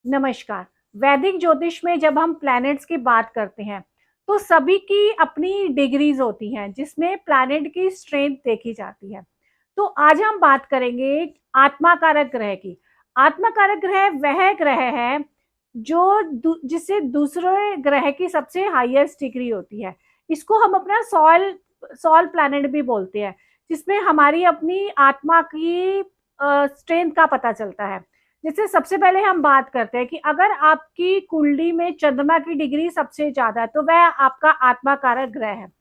नमस्कार। वैदिक ज्योतिष में जब हम प्लैनेट्स की बात करते हैं, तो सभी की अपनी डिग्रीज़ होती हैं, जिसमें प्लैनेट की स्ट्रेंथ देखी जाती है। तो आज हम बात करेंगे आत्मा कारक ग्रह की। आत्मा कारक ग्रह वह ग्रह है, जो जिससे दूसरे ग्रह की सबसे हाईएस्ट डिग्री होती है। इसको हम अपना सॉल सॉल प्लैनेट भी बोलते हैं, जिसमें हमारी अपनी आत्मा की स्ट्रेंथ का पता चलता है। जैसे सबसे पहले हम बात करते हैं कि अगर आपकी कुंडली में चंद्रमा की डिग्री सबसे ज्यादा है, तो वह आपका आत्मा कारक ग्रह है।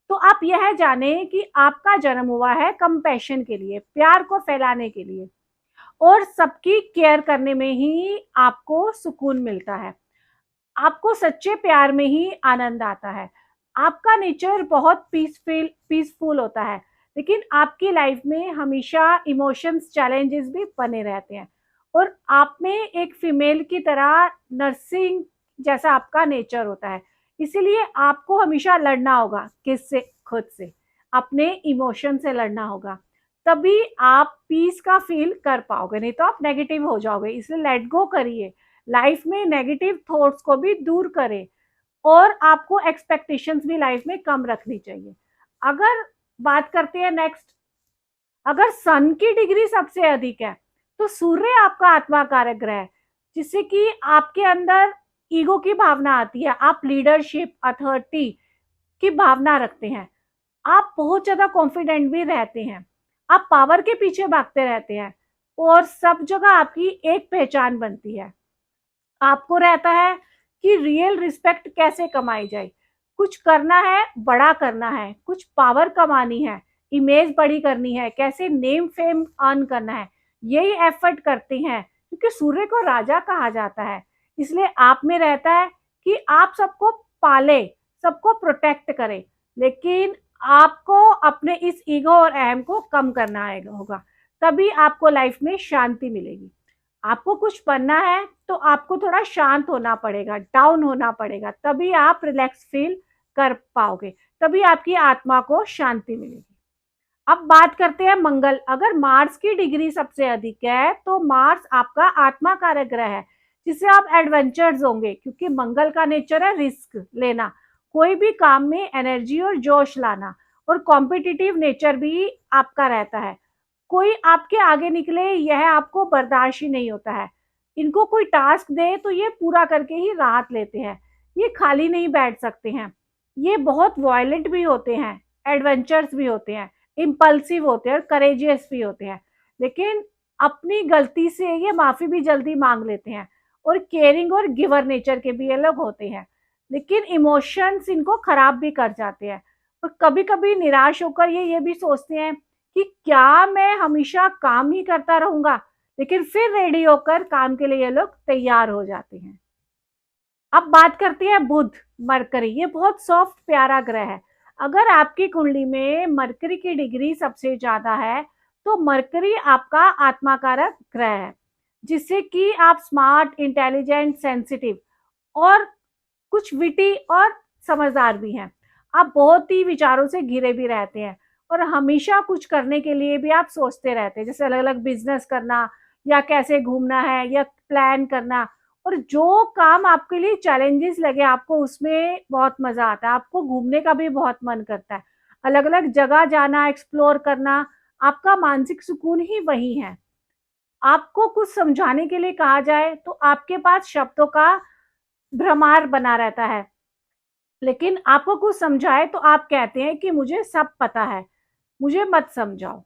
तो आप यह जाने कि आपका जन्म हुआ है कंपैशन के लिए, प्यार को फैलाने के लिए, और सबकी केयर करने में ही आपको सुकून मिलता है। आपको सच्चे प्यार में ही आनंद आता है। आपका नेचर बहुत पीसफुल होता है, लेकिन आपकी लाइफ में हमेशा इमोशंस चैलेंजेस भी बने रहते हैं। और आप में एक फीमेल की तरह नर्सिंग जैसा आपका नेचर होता है। इसीलिए आपको हमेशा लड़ना होगा। किससे? खुद से। अपने इमोशन से लड़ना होगा। तभी आप पीस का फील कर पाओगे, नहीं तो आप नेगेटिव हो जाओगे। इसलिए लेट गो करिए। लाइफ में नेगेटिव थॉट्स को भी दूर करें, और आपको एक्सपेक्टेशंस भी लाइफ में कम रखनी चाहिए। अगर बात करते हैं नेक्स्ट, अगर सन की डिग्री सबसे अधिक है, तो सूर्य आपका आत्मा कारक ग्रह है, जिससे कि आपके अंदर ईगो की भावना आती है। आप लीडरशिप, अथॉरिटी की भावना रखते हैं। आप बहुत ज्यादा कॉन्फिडेंट भी रहते हैं। आप पावर के पीछे भागते रहते हैं, और सब जगह आपकी एक पहचान बनती है। आपको रहता है कि रियल रिस्पेक्ट कैसे कमाई जाए। कुछ करना है, बड़ा करना है, कुछ पावर कमानी है, इमेज बड़ी करनी है, कैसे नेम फेम अर्न करना है, यही एफर्ट करते हैं। क्योंकि सूर्य को राजा कहा जाता है। इसलिए आप में रहता है कि आप सबको पाले, सबको प्रोटेक्ट करें। लेकिन आपको अपने इस ईगो और अहम को कम करना होगा। तभी आपको लाइफ में शांति मिलेगी। आपको कुछ बनना है, तो आपको थोड़ा शांत होना पड़ेगा, डाउन होना पड़ेगा, तभी आप रिलैक्स फील कर पाओगे। तभी आपकी आत्मा को शांति मिलेगी। अब बात करते हैं मंगल। अगर मार्स की डिग्री सबसे अधिक है, तो मार्स आपका आत्मा कारक ग्रह है, जिससे आप एडवेंचर्स होंगे। क्योंकि मंगल का नेचर है रिस्क लेना, कोई भी काम में एनर्जी और जोश लाना, और कॉम्पिटिटिव नेचर भी आपका रहता है। कोई आपके आगे निकले, यह आपको बर्दाश्त ही नहीं होता है। इनको कोई टास्क दे तो ये पूरा करके ही राहत लेते हैं। ये खाली नहीं बैठ सकते हैं। ये बहुत वायलेंट भी होते हैं, एडवेंचर्स भी होते हैं, इम्पल्सिव होते हैं, और करेजियस भी होते हैं। लेकिन अपनी गलती से ये माफी भी जल्दी मांग लेते हैं, और केयरिंग और गिवर नेचर के भी ये लोग होते हैं। लेकिन इमोशंस इनको खराब भी कर जाते हैं, और कभी कभी निराश होकर ये भी सोचते हैं कि क्या मैं हमेशा काम ही करता रहूंगा। लेकिन फिर रेडी होकर काम के लिए ये लोग तैयार हो जाते हैं। अब बात करते हैं बुध, मरकरी। ये बहुत सॉफ्ट प्यारा ग्रह है। अगर आपकी कुंडली में मरकरी की डिग्री सबसे ज्यादा है, तो मरकरी आपका आत्माकारक ग्रह है, जिससे कि आप स्मार्ट, इंटेलिजेंट, सेंसिटिव, और कुछ विटी और समझदार भी हैं। आप बहुत ही विचारों से घिरे भी रहते हैं, और हमेशा कुछ करने के लिए भी आप सोचते रहते हैं, जैसे अलग अलग बिजनेस करना, या कैसे घूमना है, या प्लान करना। और जो काम आपके लिए चैलेंजेस लगे, आपको उसमें बहुत मजा आता है। आपको घूमने का भी बहुत मन करता है, अलग अलग जगह जाना, एक्सप्लोर करना। आपका मानसिक सुकून ही वही है। आपको कुछ समझाने के लिए कहा जाए, तो आपके पास शब्दों का भ्रमार बना रहता है। लेकिन आपको कुछ समझाए, तो आप कहते हैं कि मुझे सब पता है, मुझे मत समझाओ।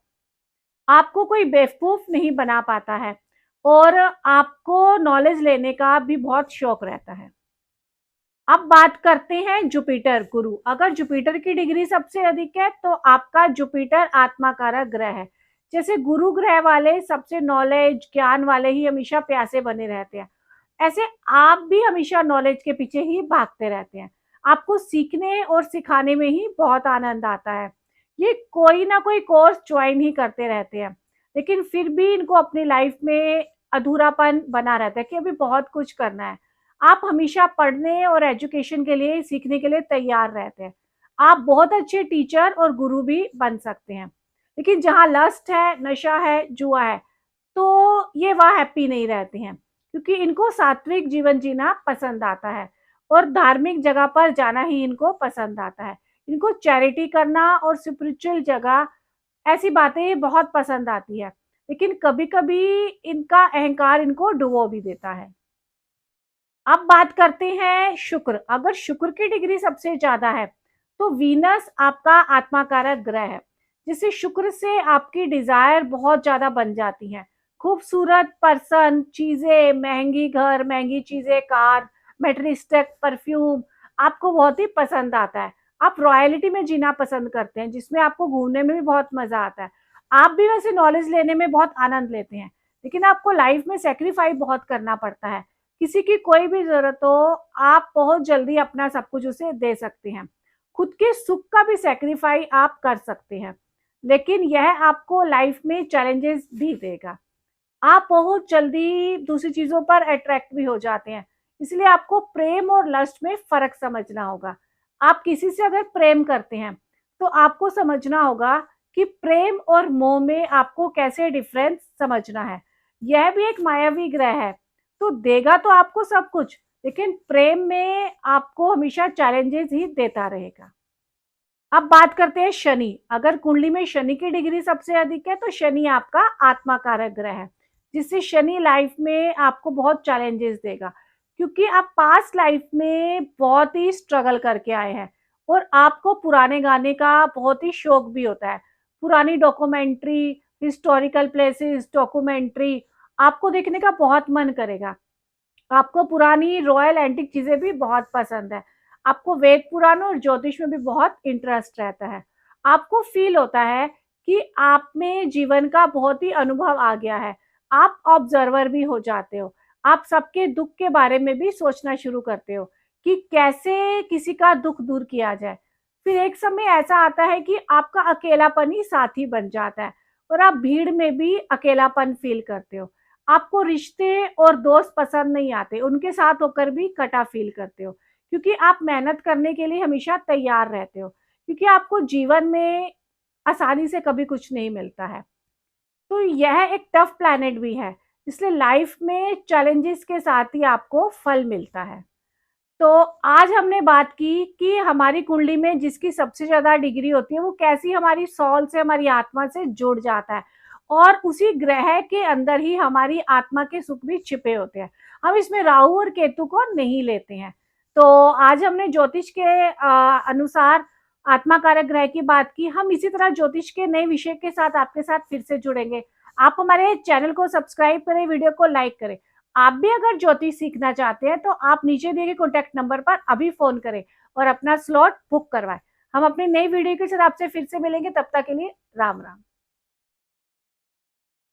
आपको कोई बेवकूफ नहीं बना पाता है, और आपको नॉलेज लेने का भी बहुत शौक रहता है। अब बात करते हैं जुपिटर, गुरु। अगर जुपिटर की डिग्री सबसे अधिक है, तो आपका जुपिटर आत्मा कारक ग्रह है। जैसे गुरु ग्रह वाले सबसे नॉलेज, ज्ञान वाले ही हमेशा प्यासे बने रहते हैं, ऐसे आप भी हमेशा नॉलेज के पीछे ही भागते रहते हैं। आपको सीखने और सिखाने में ही बहुत आनंद आता है। ये कोई ना कोई कोर्स ज्वाइन ही करते रहते हैं, लेकिन फिर भी इनको अपनी लाइफ में अधूरापन बना रहता है कि अभी बहुत कुछ करना है। आप हमेशा पढ़ने और एजुकेशन के लिए, सीखने के लिए तैयार रहते हैं। आप बहुत अच्छे टीचर और गुरु भी बन सकते हैं। लेकिन जहाँ लस्ट है, नशा है, जुआ है, तो ये वह हैप्पी नहीं रहते हैं। क्योंकि इनको सात्विक जीवन जीना पसंद आता है और धार्मिक जगह पर जाना ही इनको पसंद आता है। इनको चैरिटी करना और स्पिरिचुअल जगह ऐसी बातें बहुत पसंद आती है, लेकिन कभी-कभी इनका अहंकार इनको डुबो भी देता है। अब बात करते हैं शुक्र। अगर शुक्र की डिग्री सबसे ज्यादा है तो वीनस आपका आत्मा कारक ग्रह है, जिससे शुक्र से आपकी डिजायर बहुत ज्यादा बन जाती है। खूबसूरत पर्सन, चीजें, महंगी घर, महंगी चीजें, कार, मेटलिस्टिक परफ्यूम आपको बहुत ही पसंद आता है। आप रॉयलिटी में जीना पसंद करते हैं, जिसमें आपको घूमने में भी बहुत मजा आता है। आप भी वैसे नॉलेज लेने में बहुत आनंद लेते हैं, लेकिन आपको लाइफ में सेक्रीफाइस बहुत करना पड़ता है। किसी की कोई भी ज़रूरत हो, आप बहुत जल्दी अपना सब कुछ उसे दे सकते हैं। खुद के सुख का भी सैक्रिफाइस आप कर सकते हैं, लेकिन यह आपको लाइफ में चैलेंजेस भी देगा। आप बहुत जल्दी दूसरी चीज़ों पर अट्रैक्ट भी हो जाते हैं, इसलिए आपको प्रेम और लस्ट में फ़र्क समझना होगा। आप किसी से अगर प्रेम करते हैं, तो आपको समझना होगा कि प्रेम और मोह में आपको कैसे डिफरेंस समझना है। यह भी एक मायावी ग्रह है, तो देगा तो आपको सब कुछ, लेकिन प्रेम में आपको हमेशा चैलेंजेस ही देता रहेगा। अब बात करते हैं शनि। अगर कुंडली में शनि की डिग्री सबसे अधिक है तो शनि आपका आत्मा कारक ग्रह है, जिससे शनि लाइफ में आपको बहुत चैलेंजेस देगा, क्योंकि आप पास्ट लाइफ में बहुत ही स्ट्रगल करके आए हैं और आपको पुराने गाने का बहुत ही शौक भी होता है। पुरानी डॉक्यूमेंट्री, हिस्टोरिकल प्लेसेस, डॉक्यूमेंट्री आपको देखने का बहुत मन करेगा। आपको पुरानी रॉयल एंटिक चीजें भी बहुत पसंद है। आपको वेद पुराण और ज्योतिष में भी बहुत इंटरेस्ट रहता है। आपको फील होता है कि आप में जीवन का बहुत ही अनुभव आ गया है। आप ऑब्जर्वर भी हो जाते हो। आप सबके दुख के बारे में भी सोचना शुरू करते हो कि कैसे किसी का दुख दूर किया जाए। फिर एक समय ऐसा आता है कि आपका अकेलापन ही साथी बन जाता है और आप भीड़ में भी अकेलापन फील करते हो। आपको रिश्ते और दोस्त पसंद नहीं आते, उनके साथ होकर भी कटा फील करते हो, क्योंकि आप मेहनत करने के लिए हमेशा तैयार रहते हो, क्योंकि आपको जीवन में आसानी से कभी कुछ नहीं मिलता है। तो यह एक टफ प्लैनेट भी है, इसलिए लाइफ में चैलेंजेस के साथ ही आपको फल मिलता है। तो आज हमने बात की कि हमारी कुंडली में जिसकी सबसे ज़्यादा डिग्री होती है, वो कैसी हमारी सोल से, हमारी आत्मा से जुड़ जाता है और उसी ग्रह के अंदर ही हमारी आत्मा के सुख भी छिपे होते हैं। हम इसमें राहु और केतु को नहीं लेते हैं। तो आज हमने ज्योतिष के अनुसार आत्मा कारक ग्रह की बात की। हम इसी तरह ज्योतिष के नए विषय के साथ आपके साथ फिर से जुड़ेंगे। आप हमारे चैनल को सब्सक्राइब करें, वीडियो को लाइक करें। आप भी अगर ज्योतिष सीखना चाहते हैं तो आप नीचे दिए गए कॉन्टैक्ट नंबर पर अभी फोन करें और अपना स्लॉट बुक करवाएं। हम अपनी नई वीडियो के साथ आपसे फिर से मिलेंगे, तब तक के लिए राम राम।